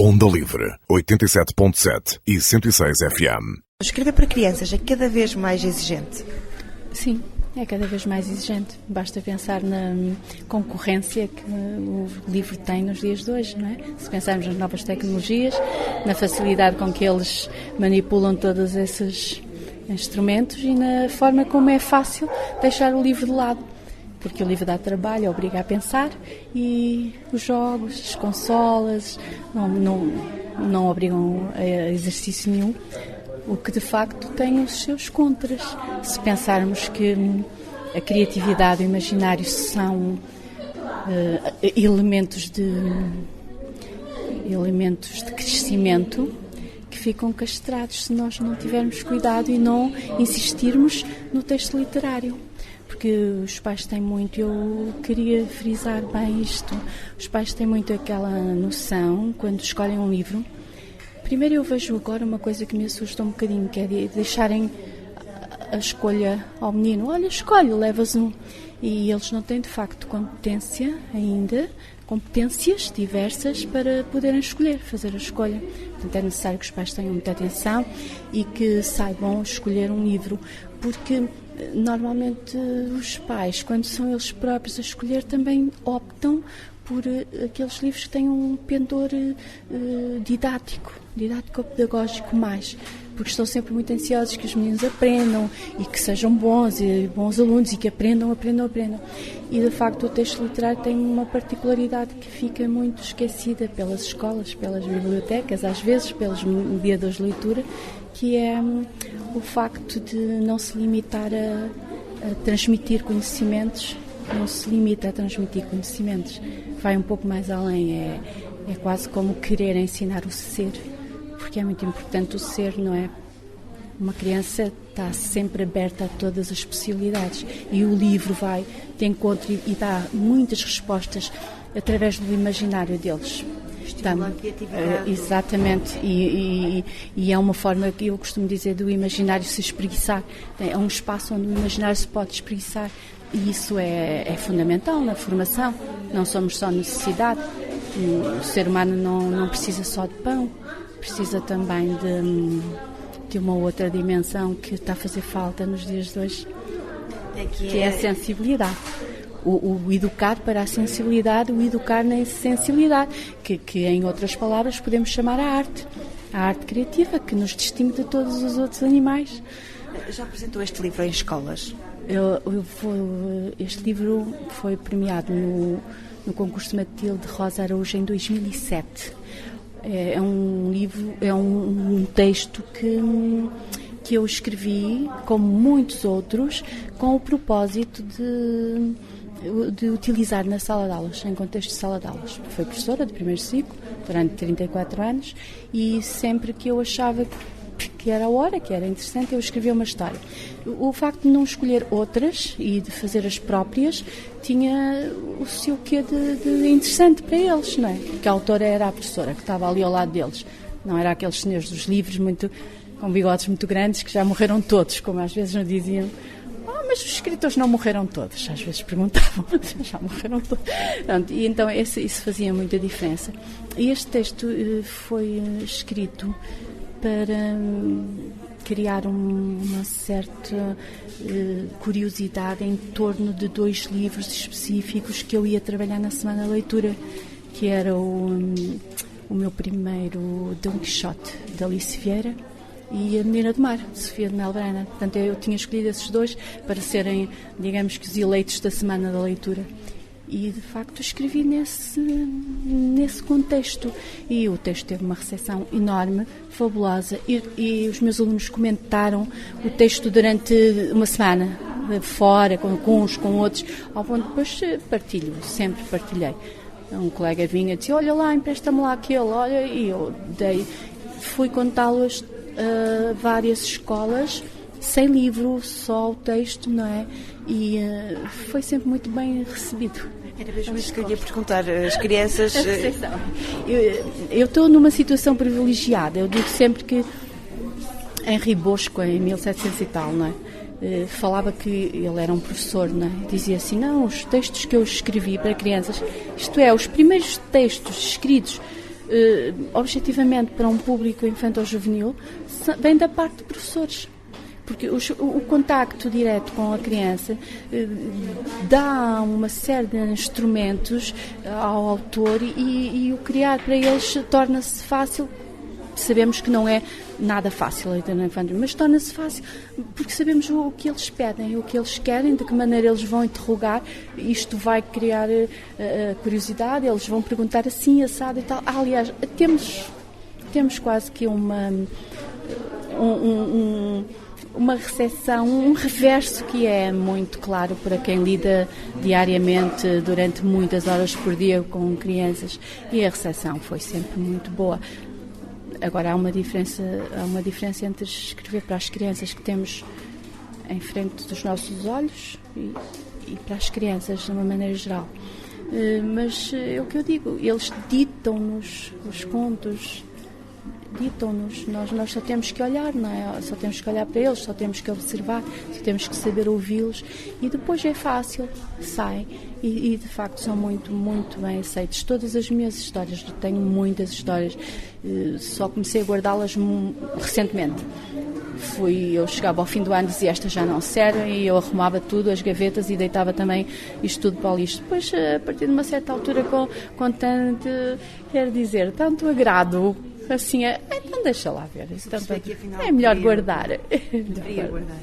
Onda Livre, 87.7 e 106 FM. Escrever para crianças é cada vez mais exigente? Sim, é cada vez mais exigente. Basta pensar na concorrência que o livro tem nos dias de hoje, não é? Se pensarmos nas novas tecnologias, na facilidade com que eles manipulam todos esses instrumentos e na forma como é fácil deixar o livro de lado. Porque o livro dá trabalho, obriga a pensar, e os jogos, as consolas não obrigam a exercício nenhum, o que de facto tem os seus contras. Se pensarmos que a criatividade e o imaginário são elementos de crescimento que ficam castrados se nós não tivermos cuidado e não insistirmos no texto literário. Porque os pais têm muito, eu queria frisar bem isto, os pais têm muito aquela noção, quando escolhem um livro. Primeiro eu vejo agora uma coisa que me assusta um bocadinho, que é de deixarem a escolha ao menino. Olha, escolhe, levas um. E eles não têm de facto competência ainda, competências diversas para poderem escolher, fazer a escolha. Portanto, é necessário que os pais tenham muita atenção e que saibam escolher um livro, porque normalmente os pais, quando são eles próprios a escolher, também optam por aqueles livros que têm um pendor didático-pedagógico mais, porque estão sempre muito ansiosos que os meninos aprendam e que sejam bons alunos e que aprendam. E, de facto, o texto literário tem uma particularidade que fica muito esquecida pelas escolas, pelas bibliotecas, às vezes pelos mediadores de leitura, que é o facto de não se limitar a transmitir conhecimentos, não se limita a transmitir conhecimentos, vai um pouco mais além, é quase como querer ensinar o ser, porque é muito importante o ser, não é? Uma criança está sempre aberta a todas as possibilidades e o livro vai de encontro e dá muitas respostas através do imaginário deles. Estimula a criatividade. Exatamente, e é uma forma que eu costumo dizer do imaginário se espreguiçar. É um espaço onde o imaginário se pode espreguiçar e isso é fundamental na formação. Não somos só necessidade, o ser humano não precisa só de pão, precisa também de uma outra dimensão que está a fazer falta nos dias de hoje, que é a sensibilidade. O educar para a sensibilidade, o educar na sensibilidade, que em outras palavras podemos chamar a arte criativa, que nos distingue de todos os outros animais. Já apresentou este livro em escolas? Este livro foi premiado no concurso Matilde Rosa Araújo em 2007. É um livro, é um texto que eu escrevi, como muitos outros, com o propósito de utilizar na sala de aulas, em contexto de sala de aulas. Fui professora de primeiro ciclo durante 34 anos e sempre que eu achava que era a hora, que era interessante, eu escrevia uma história. O facto de não escolher outras e de fazer as próprias tinha o seu quê de interessante para eles, não é? Porque a autora era a professora que estava ali ao lado deles. Não era aqueles senhores dos livros com bigodes muito grandes que já morreram todos, como às vezes nos diziam. Mas os escritores não morreram todos, às vezes perguntavam, já morreram todos. Pronto, e então isso fazia muita diferença. E este texto foi escrito para criar uma certa curiosidade em torno de 2 livros específicos que eu ia trabalhar na Semana da Leitura, que era o meu primeiro Dom Quixote, de Alice Vieira, e A Menina do Mar, de Sofia de Melbrana. Portanto, eu tinha escolhido esses 2 para serem, digamos que, os eleitos da Semana da Leitura. E, de facto, escrevi nesse contexto. E o texto teve uma recepção enorme, fabulosa. E os meus alunos comentaram o texto durante uma semana, fora, com uns, com outros, ao ponto depois sempre partilhei. Um colega vinha e disse, olha lá, empresta-me lá aquele, olha, e eu fui contá-los a várias escolas, sem livro, só o texto, não é? E foi sempre muito bem recebido. Era mesmo isso que eu ia perguntar, as crianças... Eu estou numa situação privilegiada, eu digo sempre que Henri Bosco, em 1700 e tal, não é? Falava que ele era um professor, não é? Dizia assim, não, os textos que eu escrevi para crianças, isto é, os primeiros textos escritos objetivamente para um público infantil-juvenil, vem da parte de professores. Porque o contacto direto com a criança dá uma série de instrumentos ao autor e o criar para eles torna-se fácil. Sabemos que não é nada fácil a literatura infantil, mas torna-se fácil porque sabemos o que eles pedem, o que eles querem, de que maneira eles vão interrogar. Isto vai criar curiosidade, eles vão perguntar assim, assado e tal. Aliás, temos quase que uma recepção, um reverso que é muito claro para quem lida diariamente durante muitas horas por dia com crianças, e a recepção foi sempre muito boa. Agora há uma diferença entre escrever para as crianças que temos em frente dos nossos olhos e para as crianças de uma maneira geral. Mas é o que eu digo, eles ditam-nos os contos, ditam-nos, nós só temos que olhar, não é? Só temos que olhar para eles, só temos que observar, só temos que saber ouvi-los, e depois é fácil, sai, e de facto são muito, muito bem aceitos. Todas as minhas histórias, eu tenho muitas histórias, só comecei a guardá-las recentemente. Eu chegava ao fim do ano e dizia, estas já não servem, e eu arrumava tudo, as gavetas, e deitava também isto tudo para o lixo. Depois, a partir de uma certa altura, com tanto, quer dizer, tanto agrado, assim, então deixa lá ver. É melhor guardar. Deveria guardar.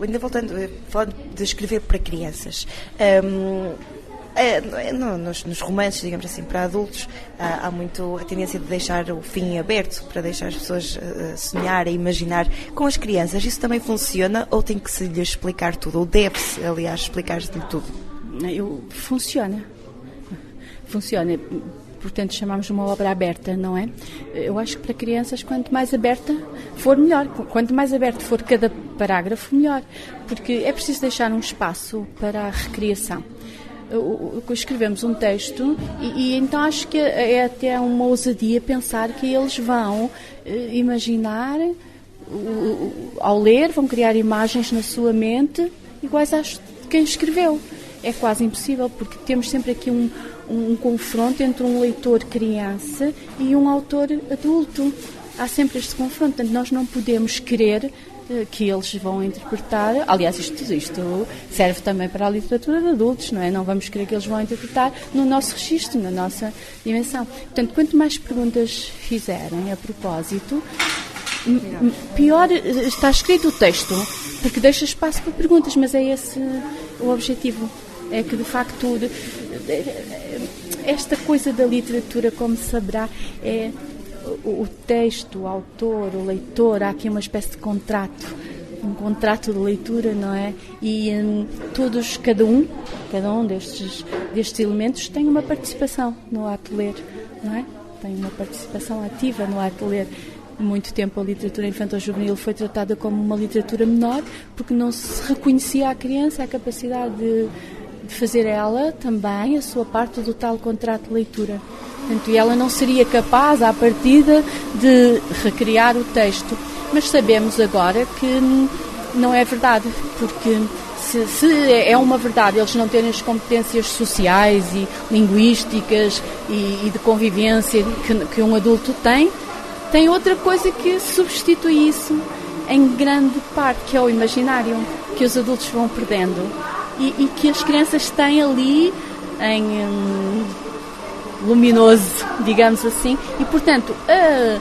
Ainda falando de escrever para crianças, nos romances, digamos assim, para adultos, há muito a tendência de deixar o fim aberto, para deixar as pessoas sonhar e imaginar. Com as crianças, isso também funciona, ou tem que se lhes explicar tudo, ou deve-se, aliás, explicar-lhe tudo? Funciona. Portanto, chamamos uma obra aberta, não é? Eu acho que para crianças, quanto mais aberta for, melhor. Quanto mais aberto for cada parágrafo, melhor. Porque é preciso deixar um espaço para a recriação. Escrevemos um texto e então acho que é até uma ousadia pensar que eles vão imaginar, ao ler, vão criar imagens na sua mente iguais às de quem escreveu. É quase impossível, porque temos sempre aqui um confronto entre um leitor criança e um autor adulto. Há sempre este confronto, portanto nós não podemos querer que eles vão interpretar. Aliás, isto serve também para a literatura de adultos, não é? Não vamos querer que eles vão interpretar no nosso registro, na nossa dimensão. Portanto, quanto mais perguntas fizerem a propósito, pior está escrito o texto, porque deixa espaço para perguntas, mas é esse o objetivo. É que, de facto, esta coisa da literatura, como saberá, é o texto, o autor, o leitor, há aqui uma espécie de contrato, um contrato de leitura, não é? E todos, cada um destes elementos tem uma participação no ato de ler, não é? Tem uma participação ativa no ato de ler. Muito tempo a literatura infantil-juvenil foi tratada como uma literatura menor, porque não se reconhecia à criança a capacidade de fazer ela também a sua parte do tal contrato de leitura. Portanto, ela não seria capaz, à partida, de recriar o texto. Mas sabemos agora que não é verdade, porque se é uma verdade eles não terem as competências sociais e linguísticas e de convivência que um adulto tem outra coisa que substitui isso em grande parte, que é o imaginário, que os adultos vão perdendo e que as crianças têm ali em luminoso, digamos assim, e portanto a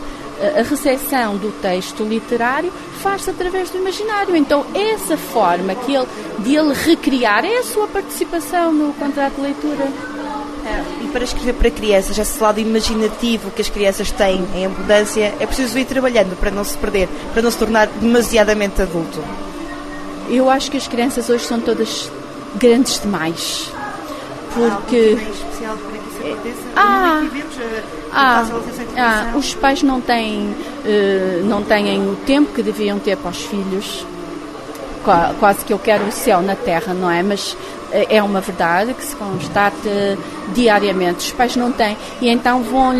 recepção do texto literário faz-se através do imaginário. Então essa forma de ele recriar é a sua participação no contrato de leitura. E para escrever para crianças, esse lado imaginativo que as crianças têm em abundância, é preciso ir trabalhando para não se perder, para não se tornar demasiadamente adulto. Eu acho que as crianças hoje são todas grandes demais. Porque especial para que isso aconteça? Os pais não têm o tempo que deviam ter para os filhos. Quase que eu quero o céu na terra, não é? Mas é uma verdade que se constata diariamente. Os pais não têm. E então vão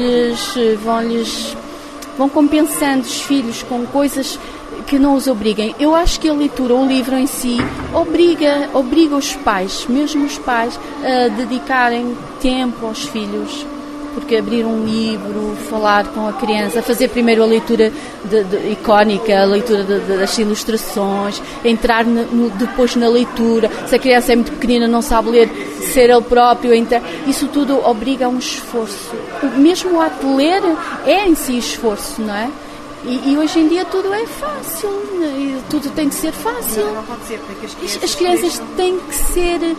compensando os filhos com coisas que não os obriguem. Eu acho que a leitura, o livro em si, obriga os pais, mesmo os pais, a dedicarem tempo aos filhos, porque abrir um livro, falar com a criança, fazer primeiro a leitura icónica, a leitura das ilustrações, entrar depois na leitura. Se a criança é muito pequenina, não sabe ler, ser ele próprio, isso tudo obriga a um esforço. Mesmo o ato de ler é em si esforço, não é? E hoje em dia tudo é fácil, tudo tem de ser fácil. Não pode ser, porque as crianças têm que ser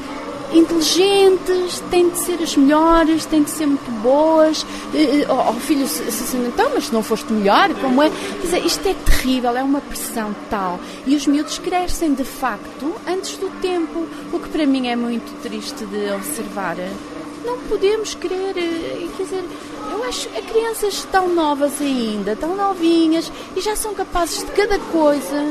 inteligentes, têm de ser as melhores, têm de ser muito boas. Filho, então, mas se não foste melhor, como é? Quer dizer, isto é terrível, é uma pressão tal. E os miúdos crescem, de facto, antes do tempo, o que para mim é muito triste de observar. Não podemos querer, quer dizer, eu acho que as crianças tão novas ainda, tão novinhas, e já são capazes de cada coisa.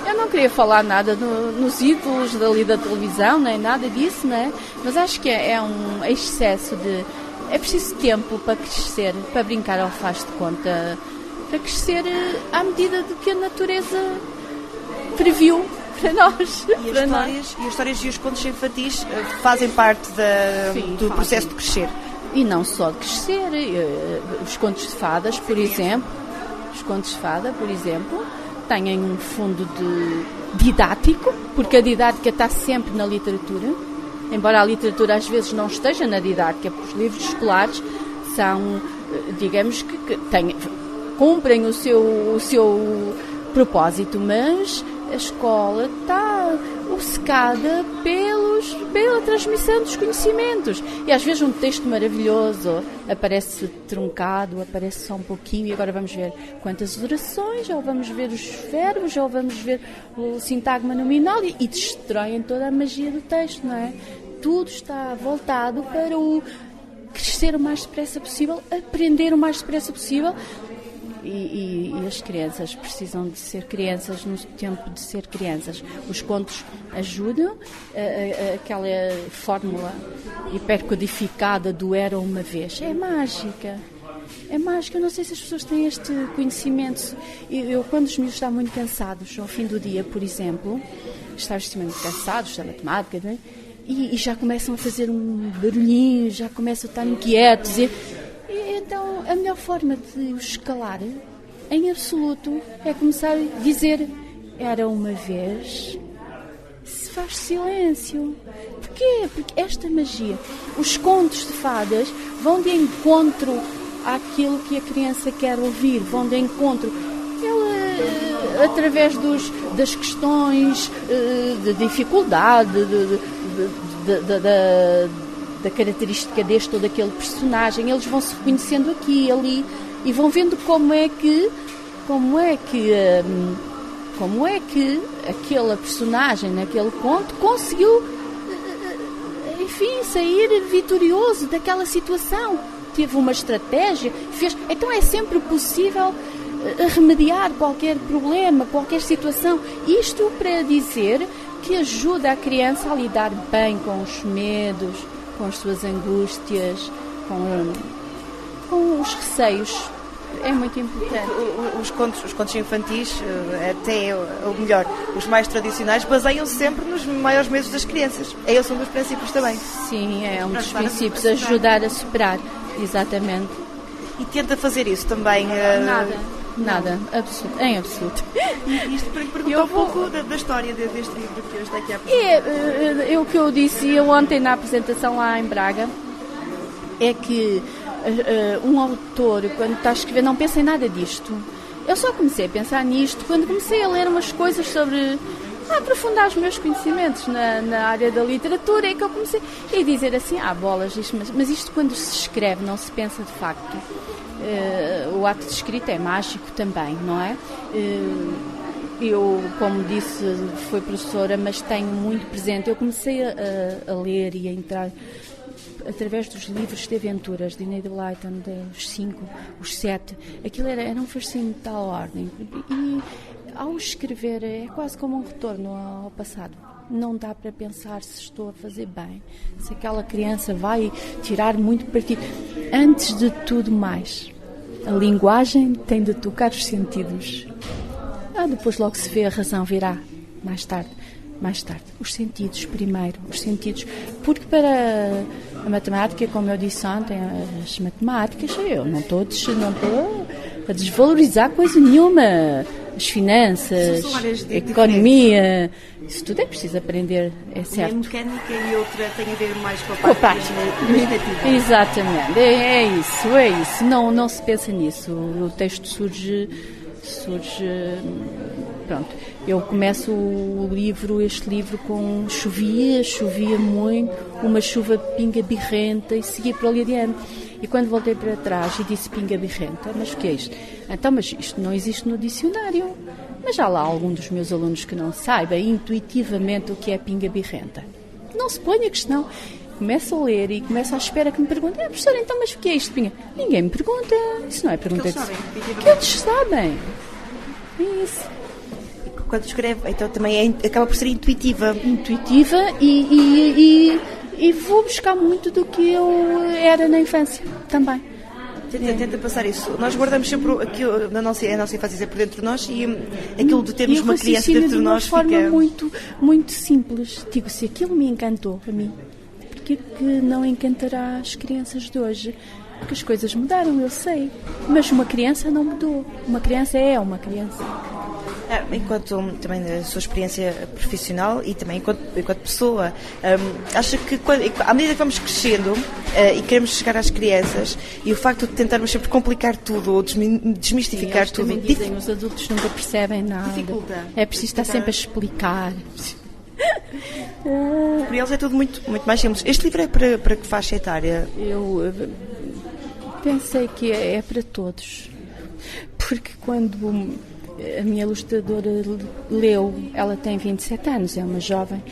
Eu não queria falar nada nos ídolos dali da televisão, nem nada disso, não é? Mas acho que é um excesso de... É preciso tempo para crescer, para brincar ao faz de conta, para crescer à medida de que a natureza previu para nós. E as histórias e os contos infantis fazem parte do processo de crescer. E não só de crescer, os contos de fadas, por exemplo, têm um fundo didático, porque a didática está sempre na literatura, embora a literatura às vezes não esteja na didática, porque os livros escolares são, digamos que cumprem o seu propósito, mas a escola está obcecada pela transmissão dos conhecimentos. E às vezes um texto maravilhoso aparece truncado, aparece só um pouquinho, e agora vamos ver quantas orações, ou vamos ver os verbos, ou vamos ver o sintagma nominal, e destroem toda a magia do texto, não é? Tudo está voltado para o crescer o mais depressa possível, aprender o mais depressa possível. E as crianças precisam de ser crianças no tempo de ser crianças. Os contos ajudam, aquela fórmula hipercodificada do era uma vez. É mágica. É mágica. Eu não sei se as pessoas têm este conhecimento. Eu quando os meus estão muito cansados, ao fim do dia, por exemplo, estão extremamente cansados da matemática, não é? E já começam a fazer um barulhinho, já começam a estar inquietos. Então, a melhor forma de os calar, em absoluto, é começar a dizer: era uma vez. Se faz silêncio. Porquê? Porque esta magia, os contos de fadas, vão de encontro àquilo que a criança quer ouvir, vão de encontro. Ela, através das questões de dificuldade, da característica deste ou daquele personagem, eles vão se reconhecendo aqui e ali e vão vendo como é que aquela personagem naquele conto conseguiu, enfim, sair vitorioso daquela situação. Teve uma estratégia, fez. Então é sempre possível remediar qualquer problema, qualquer situação. Isto para dizer que ajuda a criança a lidar bem com os medos, com as suas angústias, com os receios. É muito importante. Os contos infantis, até ou melhor, os mais tradicionais, baseiam-se sempre nos maiores medos das crianças. É esse um dos princípios também. Sim, é um dos princípios, ajudar a superar, exatamente. E tenta fazer isso também? Nada, em absoluto. Isto para lhe perguntar um pouco da história deste livro que hoje está aqui a apresentar. É o que eu disse ontem na apresentação lá em Braga, é que um autor, quando está a escrever, não pensa em nada disto. Eu só comecei a pensar nisto quando comecei a ler umas coisas sobre... a aprofundar os meus conhecimentos na área da literatura, é que eu comecei a dizer assim, bolas, mas isto quando se escreve não se pensa de facto. O ato de escrita é mágico também, não é? Eu, como disse, fui professora, mas tenho muito presente. Eu comecei a ler e a entrar através dos livros de aventuras de Enid Blyton, os 5, os 7. Aquilo era um fascínio de tal ordem. E ao escrever é quase como um retorno ao passado. Não dá para pensar se estou a fazer bem, se aquela criança vai tirar muito partido. Antes de tudo mais, a linguagem tem de tocar os sentidos. Depois logo se vê, a razão virá mais tarde. mais tarde. Os sentidos primeiro, os sentidos. Porque para a matemática, como eu disse ontem, as matemáticas, eu não estou a desvalorizar coisa nenhuma. As finanças, a economia, isso tudo é preciso aprender, é certo. Uma mecânica e outra tem a ver mais com a parte imaginativa. Exatamente, é isso. Não se pensa nisso. O texto surge, pronto. Eu começo este livro com chovia muito, uma chuva pinga birrenta e seguia por ali adiante. E quando voltei para trás e disse pinga birrenta, mas o que é isto? Então, mas isto não existe no dicionário. Mas há lá algum dos meus alunos que não saiba intuitivamente o que é pinga birrenta. Não se ponha questão. Começo a ler e começo à espera que me perguntem, professora, então, mas o que é isto, pinga? Ninguém me pergunta. Isso não é pergunta que eles sabem. É isso. Quando escreve, então também acaba por ser intuitiva. Intuitiva e vou buscar muito do que eu era na infância também. Tenta passar isso. Nós guardamos sempre aquilo, a nossa infância por dentro de nós e aquilo de termos uma criança dentro de nós fica... de uma forma muito simples. Digo, se aquilo me encantou a mim, porque que não encantará as crianças de hoje? Porque as coisas mudaram, eu sei. Mas uma criança não mudou. Uma criança é uma criança. Enquanto também a sua experiência profissional e também enquanto pessoa, acha que à medida que vamos crescendo e queremos chegar às crianças e o facto de tentarmos sempre complicar tudo ou desmistificar tudo... Também dizem, os adultos nunca percebem nada. Dificulta. É preciso estar sempre a explicar. Por eles é tudo muito, muito mais simples. Este livro é para que faixa etária? Eu pensei que é para todos. Porque quando... A minha ilustradora leu, ela tem 27 anos, é uma jovem,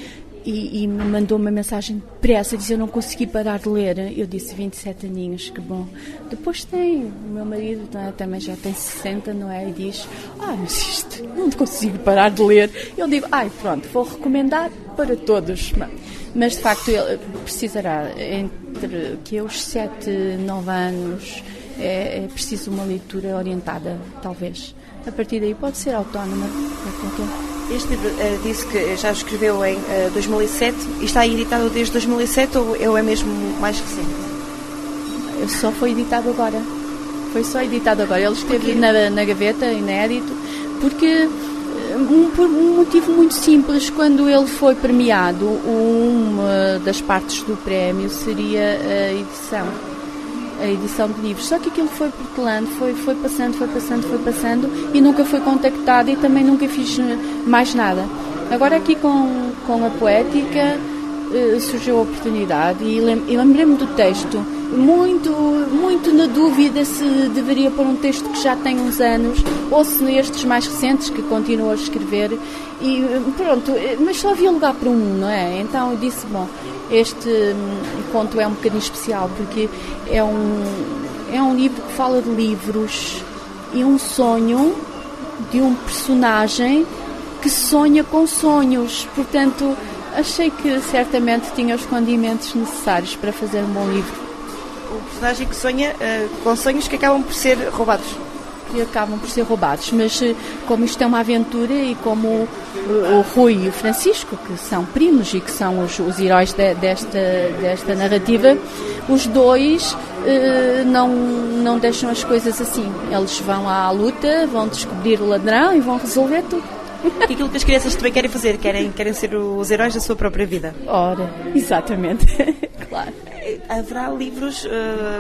e me mandou uma mensagem depressa, disse, eu não consegui parar de ler. Eu disse, 27 aninhos, que bom. Depois tem, o meu marido também já tem 60, não é? E diz, mas isto, não consigo parar de ler. Eu digo, pronto, vou recomendar para todos. Mas, de facto, ele precisará, entre que os 7 e 9 anos, é preciso uma leitura orientada, talvez. A partir daí pode ser autónoma. Este livro disse que já escreveu em 2007 e está editado desde 2007 ou é mesmo mais recente? Só foi editado agora. Foi só editado agora. Ele esteve na gaveta, inédito, porque por um motivo muito simples, quando ele foi premiado, uma das partes do prémio seria a edição de livros, só que aquilo foi protelando, foi passando e nunca foi contactado e também nunca fiz mais nada. Agora aqui com a poética surgiu a oportunidade e lembrei-me do texto, muito na dúvida se deveria pôr um texto que já tem uns anos ou se estes mais recentes que continuo a escrever e pronto, mas só havia lugar para um, não é? Então eu disse, este conto é um bocadinho especial porque é um livro que fala de livros e um sonho de um personagem que sonha com sonhos, portanto achei que certamente tinha os condimentos necessários para fazer um bom livro. O personagem que sonha com sonhos que acabam por ser roubados. Mas como isto é uma aventura e como o Rui e o Francisco, que são primos e que são os heróis desta narrativa, os dois não deixam as coisas assim. Eles vão à luta, vão descobrir o ladrão e vão resolver tudo. Aquilo que as crianças também querem fazer, querem ser os heróis da sua própria vida. Ora, exatamente, claro. Haverá livros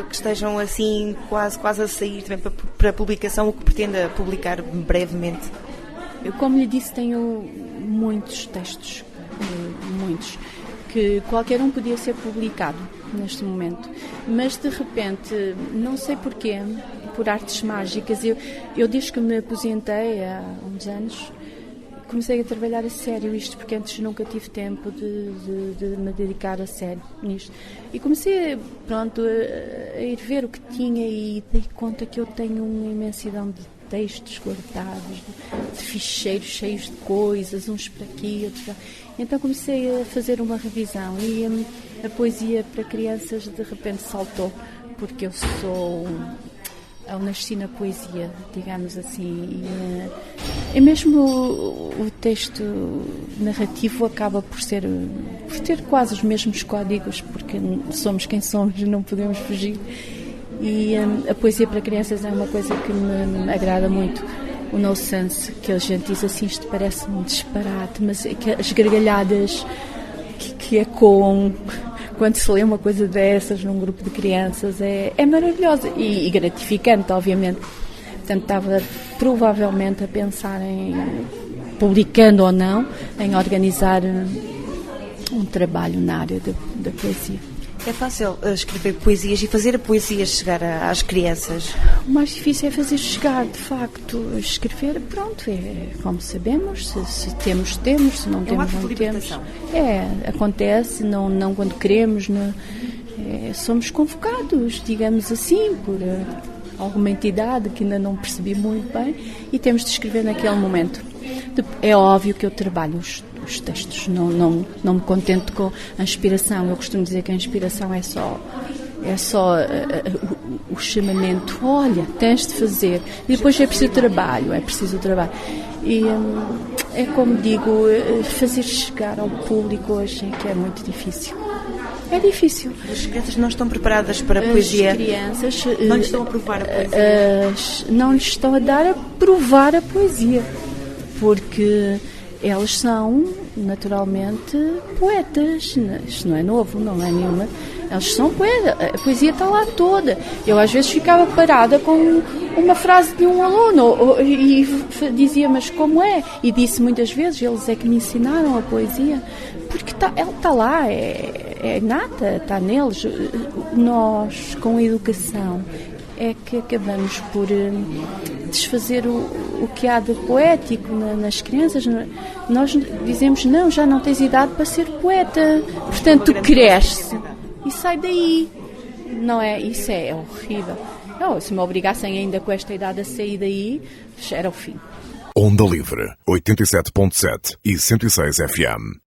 que estejam assim quase a sair também para publicação, o que pretenda publicar brevemente? Eu, como lhe disse, tenho muitos textos, que qualquer um podia ser publicado neste momento, mas de repente, não sei porquê, por artes mágicas, eu desde que me aposentei há uns anos, comecei a trabalhar a sério isto, porque antes nunca tive tempo de me dedicar a sério nisto. E comecei, a ir ver o que tinha e dei conta que eu tenho uma imensidão de textos guardados, de ficheiros cheios de coisas, uns para aqui, outros para... Então comecei a fazer uma revisão e a poesia para crianças de repente saltou, porque eu sou eu nasci na poesia, digamos assim, e mesmo o texto narrativo acaba por ter quase os mesmos códigos, porque somos quem somos e não podemos fugir. E a poesia para crianças é uma coisa que me agrada muito. O nonsense, que a gente diz assim, isto parece um disparate, mas é que as gargalhadas que ecoam quando se lê uma coisa dessas num grupo de crianças é maravilhosa e gratificante, obviamente. Portanto, estava provavelmente a pensar em, publicando ou não, em organizar um trabalho na área da poesia. É fácil escrever poesias e fazer a poesia chegar às crianças? O mais difícil é fazer chegar, de facto. Escrever, pronto, é como sabemos, se temos, se não temos, não temos. Acontece, não quando queremos, somos convocados, digamos assim, por alguma entidade que ainda não percebi muito bem e temos de escrever naquele momento. É óbvio que eu trabalho os textos, não me contento com a inspiração. Eu costumo dizer que a inspiração é só o chamamento. Olha, tens de fazer. E depois é preciso trabalho. E é como digo, fazer chegar ao público hoje é que é muito difícil. É difícil. As crianças não estão preparadas para a poesia? As crianças não lhes estão a provar a poesia? Não lhes estão a dar a provar a poesia. Porque elas são, naturalmente, poetas. Isto não é novo, não é nenhuma. Elas são poetas. A poesia está lá toda. Eu, às vezes, ficava parada com uma frase de um aluno e dizia, mas como é? E disse muitas vezes, eles é que me ensinaram a poesia. Porque ela está lá, é nata, está neles. Nós, com a educação, é que acabamos por desfazer o que há de poético nas crianças. Nós dizemos, não, já não tens idade para ser poeta, portanto tu cresces e sai daí, não é? Isso é horrível. Não, se me obrigassem ainda com esta idade a sair daí, era o fim. Onda Livre, 87.7 e 106 FM.